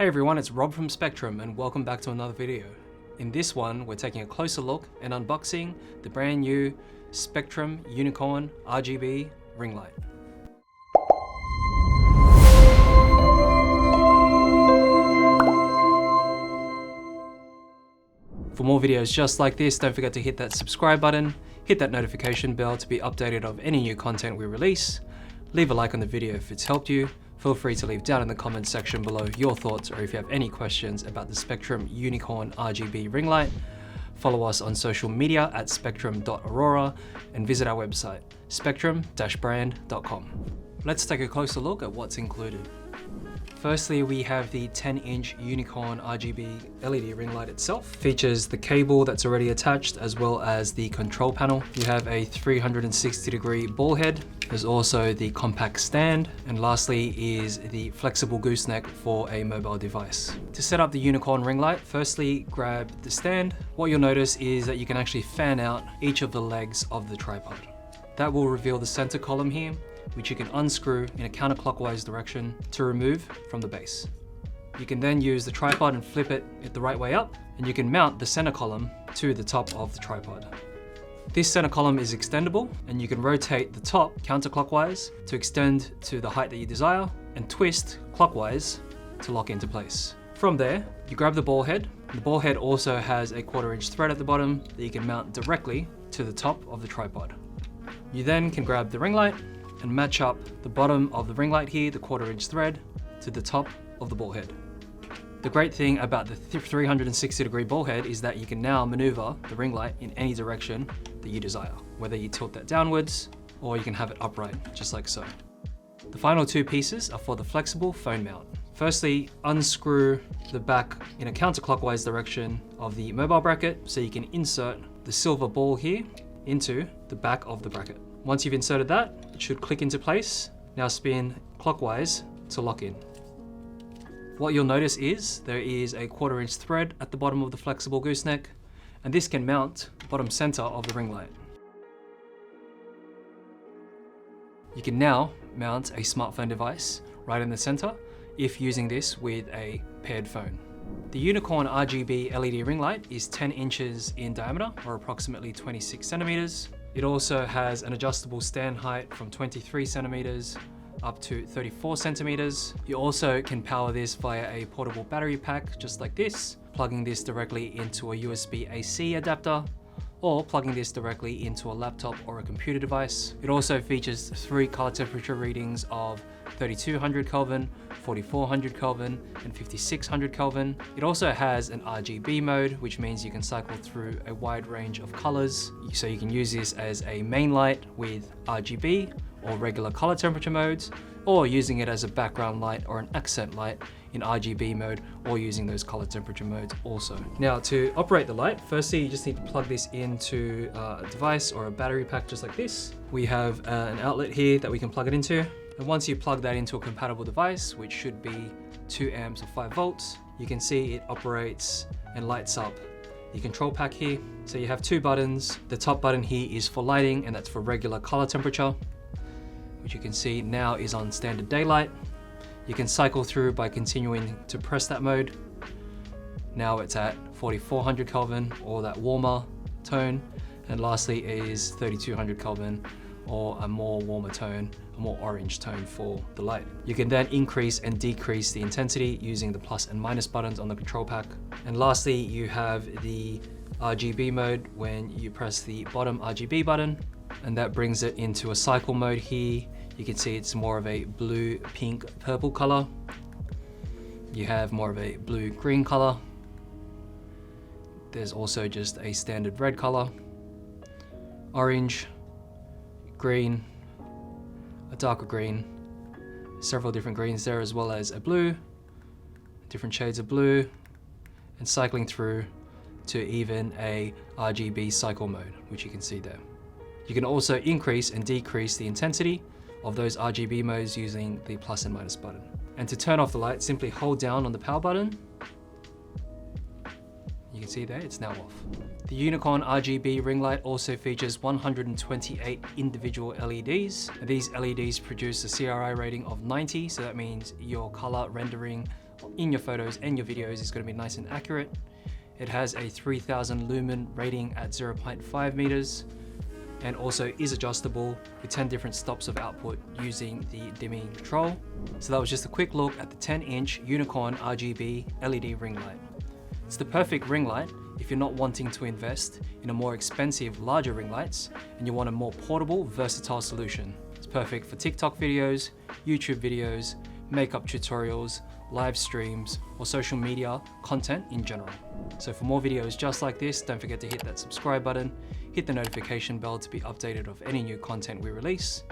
Hey everyone, it's Rob from Spectrum and welcome back to another video. In this one, we're taking a closer look and unboxing the brand new Spectrum Unicorn RGB Ring Light. For more videos just like this, don't forget to hit that subscribe button, hit that notification bell to be updated of any new content we release. Leave a like on the video if it's helped you. Feel free to leave down in the comments section below your thoughts or if you have any questions about the Spectrum Unicorn RGB Ring Light. Follow us on social media at spectrum.aurora and visit our website, spectrum-brand.com. Let's take a closer look at what's included. Firstly, we have the 10-inch Unicorn RGB LED ring light itself. Features the cable that's already attached as well as the control panel. You have a 360-degree ball head. There's also the compact stand. And lastly is the flexible gooseneck for a mobile device. To set up the Unicorn ring light, firstly grab the stand. What you'll notice is that you can actually fan out each of the legs of the tripod. That will reveal the center column here, which you can unscrew in a counterclockwise direction to remove from the base. You can then use the tripod and flip it the right way up, and you can mount the center column to the top of the tripod. This center column is extendable, and you can rotate the top counterclockwise to extend to the height that you desire, and twist clockwise to lock into place. From there, you grab the ball head. The ball head also has a 1/4-inch thread at the bottom that you can mount directly to the top of the tripod. You then can grab the ring light and match up the bottom of the ring light here, the 1/4-inch thread, to the top of the ball head. The great thing about the 360-degree ball head is that you can now maneuver the ring light in any direction that you desire, whether you tilt that downwards or you can have it upright, just like so. The final two pieces are for the flexible phone mount. Firstly, unscrew the back in a counterclockwise direction of the mobile bracket so you can insert the silver ball here into the back of the bracket. Once you've inserted that, it should click into place. Now spin clockwise to lock in. What you'll notice is there is a 1/4-inch thread at the bottom of the flexible gooseneck, and this can mount the bottom center of the ring light. You can now mount a smartphone device right in the center if using this with a paired phone. The Unicorn RGB LED ring light is 10 inches in diameter, or approximately 26 centimeters. It also has an adjustable stand height from 23 centimeters up to 34 centimeters. You also can power this via a portable battery pack, just like this, plugging this directly into a USB AC adapter, or plugging this directly into a laptop or a computer device. It also features 3 color temperature readings of 3200 Kelvin, 4400 Kelvin, and 5600 Kelvin. It also has an RGB mode, which means you can cycle through a wide range of colors. So you can use this as a main light with RGB or regular color temperature modes, or using it as a background light or an accent light in RGB mode, or using those color temperature modes also. Now, to operate the light, firstly you just need to plug this into a device or a battery pack just like this. We have an outlet here that we can plug it into, and once you plug that into a compatible device, which should be 2 amps or 5 volts, you can see it operates and lights up the control pack here. So you have 2 buttons. The top button here is for lighting, and that's for regular color temperature, which you can see now is on standard daylight. You can cycle through by continuing to press that mode. Now it's at 4400 Kelvin, or that warmer tone. And lastly is 3200 Kelvin, or a more warmer tone, a more orange tone for the light. You can then increase and decrease the intensity using the plus and minus buttons on the control pack. And lastly, you have the RGB mode when you press the bottom RGB button, and that brings it into a cycle mode here. You can see it's more of a blue, pink, purple color. You have more of a blue, green color. There's also just a standard red color, orange, green, a darker green, several different greens there, as well as a blue, different shades of blue, and cycling through to even a RGB cycle mode, which you can see there. You can also increase and decrease the intensity of those RGB modes using the plus and minus button. And to turn off the light, simply hold down on the power button. You can see there, it's now off. The Unicorn RGB ring light also features 128 individual LEDs. These LEDs produce a CRI rating of 90, so that means your color rendering in your photos and your videos is going to be nice and accurate. It has a 3000 lumen rating at 0.5 meters and also is adjustable with 10 different stops of output using the dimming control. So that was just a quick look at the 10-inch Unicorn RGB LED ring light. It's the perfect ring light if you're not wanting to invest in a more expensive, larger ring lights and you want a more portable, versatile solution. It's perfect for TikTok videos, YouTube videos, makeup tutorials, live streams, or social media content in general. So for more videos just like this, don't forget to hit that subscribe button, hit the notification bell to be updated of any new content we release.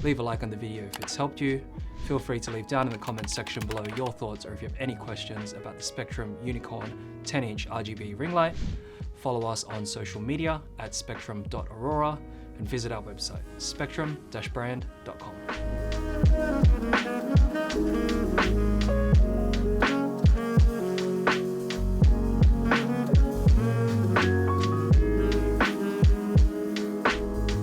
Leave a like on the video if it's helped you. Feel free to leave down in the comments section below your thoughts or if you have any questions about the Spectrum Unicorn 10-inch RGB ring light. Follow us on social media at spectrum.aurora and visit our website, spectrum-brand.com.